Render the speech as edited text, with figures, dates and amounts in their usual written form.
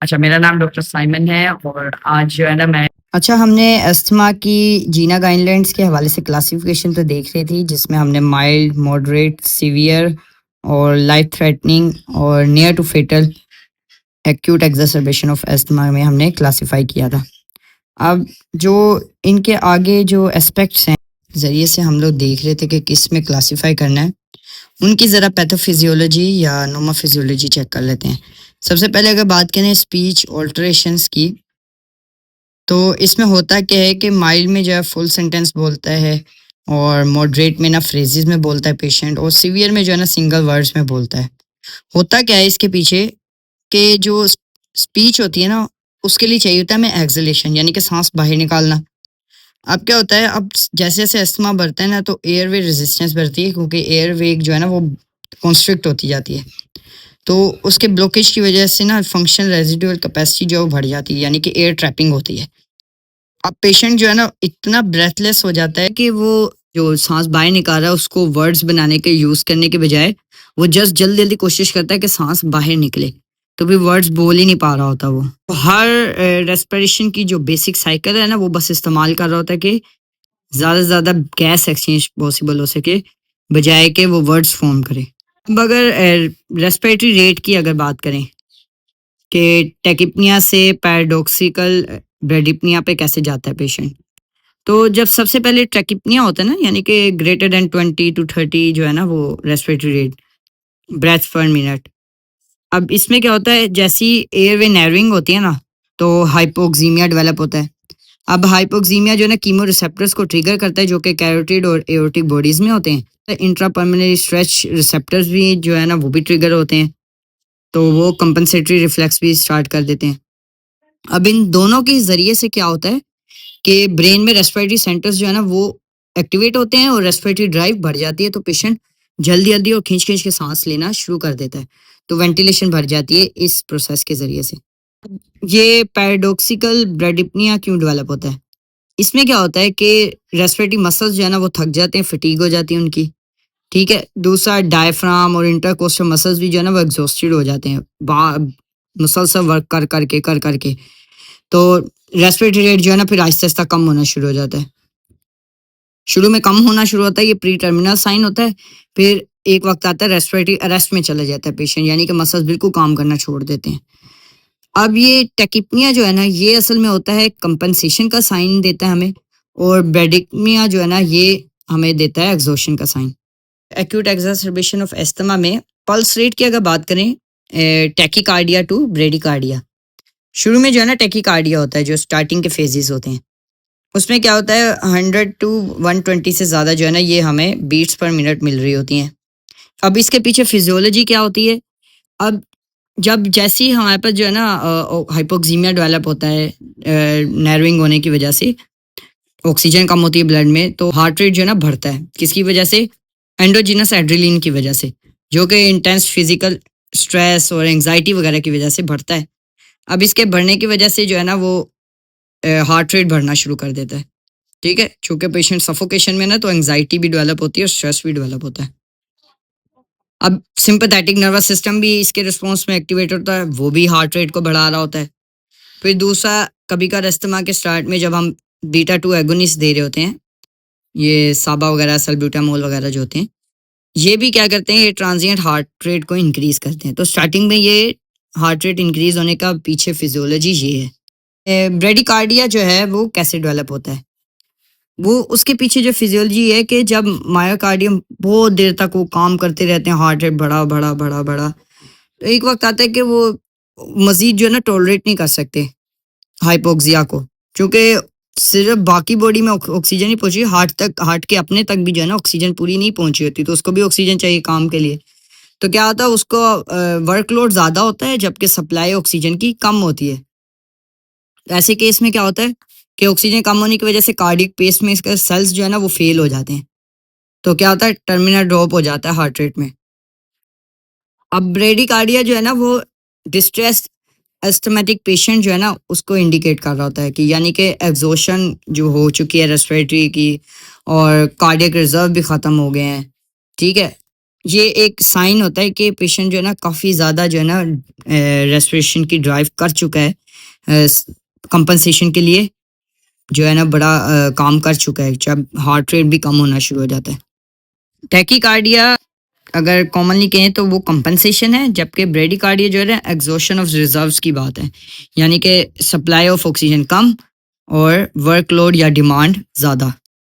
अच्छा, मेरा नाम डॉक्टर साइमन है और आज जो है ना मैं अच्छा, हमने अस्थमा की जीना गाइडलाइंस के हवाले से क्लासिफिकेशन तो देख रही थी, जिसमें हमने माइल्ड, मॉडरेट, सीवियर और लाइफ थ्रेटनिंग और near to fatal acute exacerbation of asthma में हमने क्लासिफाई किया था। अब जो इनके आगे जो एस्पेक्ट्स हैं, ज़रिए से हम लोग देख रहे थे कि किस में क्लासिफाई करना है, उनकी ज़रा पैथोफिजियोलॉजी या नोमोफिजियोलॉजी चेक कर लेते हैं। सबसे पहले अगर बात करें स्पीच ऑल्टरेशंस की, तो इसमें होता क्या है कि माइल्ड में जो है फुल सेंटेंस बोलता है, और मॉडरेट में ना फ्रेजेस में बोलता है पेशेंट, और सीवियर में जो है ना सिंगल वर्ड्स में बोलता है। होता क्या है इसके पीछे कि जो स्पीच होती है ना, उसके लिए चाहिए होता है हमें एक्सलेशन, यानी कि सांस बाहर निकालना। अब क्या होता है, अब जैसे जैसे अस्थमा बढ़ता है ना, तो एयरवे रेजिस्टेंस बढ़ती है, क्योंकि एयरवे जो है ना वो कॉन्स्ट्रिक्ट होती जाती है। तो उसके ब्लॉकेज की वजह से ना फंक्शनल रेजिडुअल कैपेसिटी जो है वो बढ़ जाती है, यानी कि एयर ट्रैपिंग होती है। अब पेशेंट जो है ना इतना ब्रेथलेस हो जाता है कि वो जो सांस बाहर निकाल रहा है उसको वर्ड्स बनाने के यूज करने के बजाय वो जस्ट जल्दी जल्दी कोशिश करता है कि सांस बाहर निकले, तो भी वर्ड्स बोल ही नहीं पा रहा होता वो। तो हर रेस्पिरेशन की जो बेसिक साइकिल है ना, वो बस इस्तेमाल कर रहा होता है कि ज़्यादा से ज़्यादा गैस एक्सचेंज पॉसिबल हो सके, बजाय के वो वर्ड्स फॉर्म करे। अब अगर रेस्पिरेटरी रेट की अगर बात करें कि टेकिपनिया से पैराडॉक्सिकल ब्रेडिपनिया पे कैसे जाता है पेशेंट, तो जब सबसे पहले ट्रैकिपनिया होता है ना, यानी कि ग्रेटर देन 20 to 30 जो है ना वो respiratory rate, breath per minute. अब इसमें क्या होता है, जैसी एयरवे नैरोइंग होती है ना, तो हाइपोक्सीमिया डेवलप होता है। अब हाइपोक्सीमिया जो है ना कीमो रिसेप्टर्स को ट्रिगर करता है, जो कि कैरोटिड और एओर्टिक बॉडीज में होते हैं। इंट्रापल्मोनरी स्ट्रेच रिसेप्टर्स भी जो है ना वो भी ट्रिगर होते हैं, तो वो कंपनसेटरी रिफ्लेक्स भी स्टार्ट कर देते हैं। अब इन दोनों के जरिए से क्या होता है कि ब्रेन में रेस्पिरेटरी सेंटर्स जो है ना वो एक्टिवेट होते हैं और रेस्पिरेटरी ड्राइव बढ़ जाती है, तो पेशेंट जल्दी जल्दी और खींच खींच के सांस लेना शुरू कर देता है, तो वेंटिलेशन बढ़ जाती है इस प्रोसेस के जरिए से। ये पैराडॉक्सिकल ब्रेडिपनिया क्यों डेवलप होता है? इसमें क्या होता है कि रेस्पिरेटरी मसल्स जो है ना वो थक जाते हैं, फटीग हो जाती है उनकी। ठीक है, दूसरा डायफ्राम और इंटरकोस्टल मसल्स भी जो है ना वो एग्जॉस्टेड हो जाते हैं, मसल सब वर्क कर करके, तो रेस्पिरेटरी रेट जो है ना फिर आहिस्ता आहिस्ता कम होना शुरू हो जाता है। शुरू में कम होना शुरू होता है, ये प्री टर्मिनल साइन होता है। फिर एक वक्त आता है रेस्पिरेटरी अरेस्ट में चला जाता है पेशेंट, यानी कि मसल्स बिल्कुल काम करना छोड़ देते हैं। अब ये टेकिपनिया जो है ना, ये असल में होता है कंपनसेशन का साइन देता है हमें, और ब्रेडिकमिया जो है ना ये हमें देता है एग्जॉशन का साइन। एक्यूट एक्सार्बेशन ऑफ एस्थमा में पल्स रेट की अगर बात करें, टैकीकार्डिया टू ब्रेडिकार्डिया। शुरू में जो है ना टैकीकार्डिया होता है, जो स्टार्टिंग के फेजेस होते हैं, उसमें क्या होता है 100 to 120 से ज़्यादा जो है ना ये हमें बीट्स पर मिनट मिल रही होती हैं। अब इसके पीछे फिजियोलॉजी क्या होती है? अब जब जैसे ही हमारे पास जो है ना हाइपोक्सीमिया डेवलप होता है, नैरोइंग होने की वजह से ऑक्सीजन कम होती है ब्लड में, तो हार्ट रेट जो है ना बढ़ता है। किसकी वजह से? एंडोजिनस एड्रेनलिन की वजह से, जो कि इंटेंस फिजिकल स्ट्रेस और एंजाइटी वगैरह की वजह से बढ़ता है। अब इसके बढ़ने की वजह से जो है ना वो हार्ट रेट बढ़ना शुरू कर देता है। ठीक है, चूंकि पेशेंट सफोकेशन में ना, तो एंजाइटी भी डेवलप होती है और स्ट्रेस भी डेवलप होता है। अब सिंपैथेटिक नर्वस सिस्टम भी इसके रिस्पॉन्स में एक्टिवेट होता है, वो भी हार्ट रेट को बढ़ा रहा होता है। फिर दूसरा, कभी का अस्थमा के स्टार्ट में जब हम बीटा 2 एगोनिस्ट दे रहे होते हैं, ये साबा वगैरह सल्ब्यूटामोल वगैरह जो होते हैं, ये भी क्या करते हैं, ये ट्रांजिएंट हार्ट रेट को इंक्रीज करते हैं। तो स्टार्टिंग में ये हार्ट रेट इंक्रीज होने का पीछे फिजियोलॉजी ये है। ब्रेडिकार्डिया जो है वो कैसे डेवलप होता है? वो उसके पीछे जो फिजियोलॉजी है कि जब मायोकार्डियम बहुत देर तक वो काम करते रहते हैं, हार्ट रेट बढ़ा बढ़ा बढ़ा बढ़ा, तो एक वक्त आता है कि वो मजीद जो है ना टॉलरेट नहीं कर सकते हाइपोक्सिया को, क्योंकि सिर्फ बाकी बॉडी में ऑक्सीजन ही पहुंची, हार्ट तक, हार्ट के अपने तक भी जो है ना ऑक्सीजन पूरी नहीं पहुंची होती, तो उसको भी ऑक्सीजन चाहिए काम के लिए। तो क्या होता है, उसको वर्कलोड ज़्यादा होता है, जबकि सप्लाई ऑक्सीजन की कम होती है। ऐसे केस में क्या होता है कि ऑक्सीजन कम होने की वजह से कार्डियक पेस में इसके सेल्स जो है ना वो फेल हो जाते हैं, तो क्या होता है, टर्मिनल ड्रॉप हो जाता है हार्ट रेट में। अब ब्रेडिकार्डिया जो है ना वो डिस्ट्रेस एस्थमेटिक पेशेंट जो है ना उसको इंडिकेट कर रहा होता है, कि यानी कि एग्जॉशन जो हो चुकी है रेस्पिरेटरी की, और कार्डियक रिजर्व भी ख़त्म हो गए हैं। ठीक है, ये एक साइन होता है कि पेशेंट जो है ना काफ़ी ज़्यादा जो है ना रेस्पिरेशन की ड्राइव कर चुका है, कंपनसेशन के लिए जो है ना बड़ा काम कर चुका है, जब हार्ट रेट भी कम होना शुरू हो जाता है। टैकीकार्डिया अगर कॉमनली कहें तो वो कंपनसेशन है, जबकि ब्रेडिकार्डिया जो है ना एग्जॉशन ऑफ रिजर्व्स की बात है, यानी कि सप्लाई ऑफ ऑक्सीजन कम और वर्कलोड या डिमांड ज़्यादा।